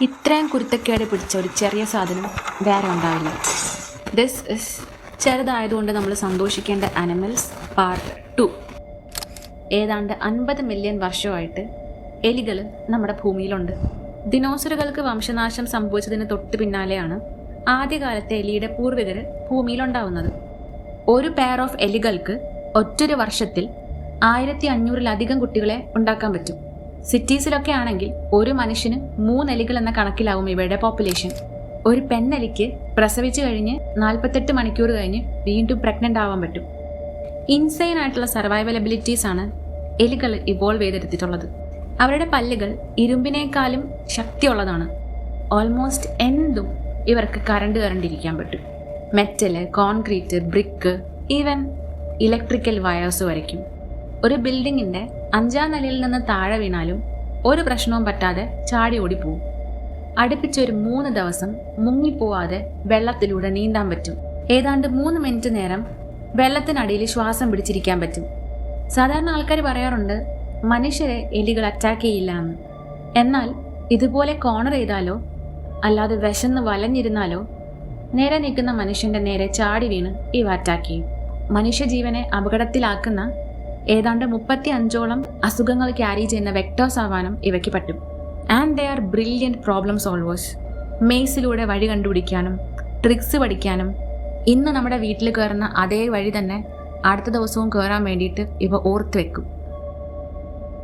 ഇത്രയും കുരുത്തക്കേട് പിടിച്ച ഒരു ചെറിയ സാധനം വേറെ ഉണ്ടാവില്ല. ദിസ് ഇസ് ചെറുതായതുകൊണ്ട് നമ്മൾ സന്തോഷിക്കേണ്ട അനിമൽസ് പാർട്ട് 2. ഏതാണ്ട് 50 മില്യൺ വർഷമായിട്ട് എലികൾ നമ്മുടെ ഭൂമിയിലുണ്ട്. ദിനോസറുകൾക്ക് വംശനാശം സംഭവിച്ചതിന് തൊട്ട് പിന്നാലെയാണ് ആദ്യകാലത്തെ എലിയുടെ പൂർവികർ ഭൂമിയിലുണ്ടാവുന്നത്. ഒരു പെയർ ഓഫ് എലികൾക്ക് ഒറ്റൊരു വർഷത്തിൽ 1500-ലധികം കുട്ടികളെ ഉണ്ടാക്കാൻ പറ്റും. സിറ്റീസിലൊക്കെ ആണെങ്കിൽ ഒരു മനുഷ്യന് 3 എലികൾ എന്ന കണക്കിലാവും ഇവയുടെ പോപ്പുലേഷൻ. ഒരു പെണ്ണെലിക്ക് പ്രസവിച്ചു കഴിഞ്ഞ് 48 മണിക്കൂർ കഴിഞ്ഞ് വീണ്ടും പ്രഗ്നൻ്റ് ആവാൻ പറ്റും. ഇൻസൈൻ ആയിട്ടുള്ള സർവൈവൽ എബിലിറ്റീസ് ആണ് എലികൾ ഇവോൾവ് ചെയ്തെടുത്തിട്ടുള്ളത്. അവരുടെ പല്ലുകൾ ഇരുമ്പിനേക്കാളും ശക്തിയുള്ളതാണ്. ഓൾമോസ്റ്റ് എന്തും ഇവർക്ക് കരണ്ടിരിക്കാൻ പറ്റും. Metal, concrete, brick, even electrical wires വരയ്ക്കും. ഒരു ബിൽഡിങ്ങിൻ്റെ 5ാം നിലയിൽ നിന്ന് താഴെ വീണാലും ഒരു പ്രശ്നവും പറ്റാതെ ചാടി ഓടിപ്പോവും. അടുപ്പിച്ചൊരു 3 ദിവസം മുങ്ങിപ്പോവാതെ വെള്ളത്തിലൂടെ നീന്താൻ പറ്റും. ഏതാണ്ട് 3 മിനിറ്റ് നേരം വെള്ളത്തിനടിയിൽ ശ്വാസം പിടിച്ചിരിക്കാൻ പറ്റും. സാധാരണ ആൾക്കാർ പറയാറുണ്ട് മനുഷ്യരെ എലികൾ അറ്റാക്ക് ചെയ്യില്ല എന്ന്. എന്നാൽ ഇതുപോലെ കോർണർ ചെയ്താലോ അല്ലാതെ വിശന്ന് വലഞ്ഞിരുന്നാലോ നേരെ നിൽക്കുന്ന മനുഷ്യൻ്റെ നേരെ ചാടി വീണ് ഇവ അറ്റാക്ക് ചെയ്യും. മനുഷ്യജീവനെ അപകടത്തിലാക്കുന്ന ഏതാണ്ട് 35ഓളം അസുഖങ്ങൾ ക്യാരി ചെയ്യുന്ന വെക്ടേഴ്സ് ആവാനും ഇവയ്ക്ക് പറ്റും. And they are brilliant problem solvers. മെയ്സിലൂടെ വഴി കണ്ടുപിടിക്കാനും ട്രിക്സ് പഠിക്കാനും ഇന്ന് നമ്മുടെ വീട്ടിൽ കയറുന്ന അതേ വഴി തന്നെ അടുത്ത ദിവസവും കയറാൻ വേണ്ടിയിട്ട് ഇവ ഓർത്ത് വെക്കും.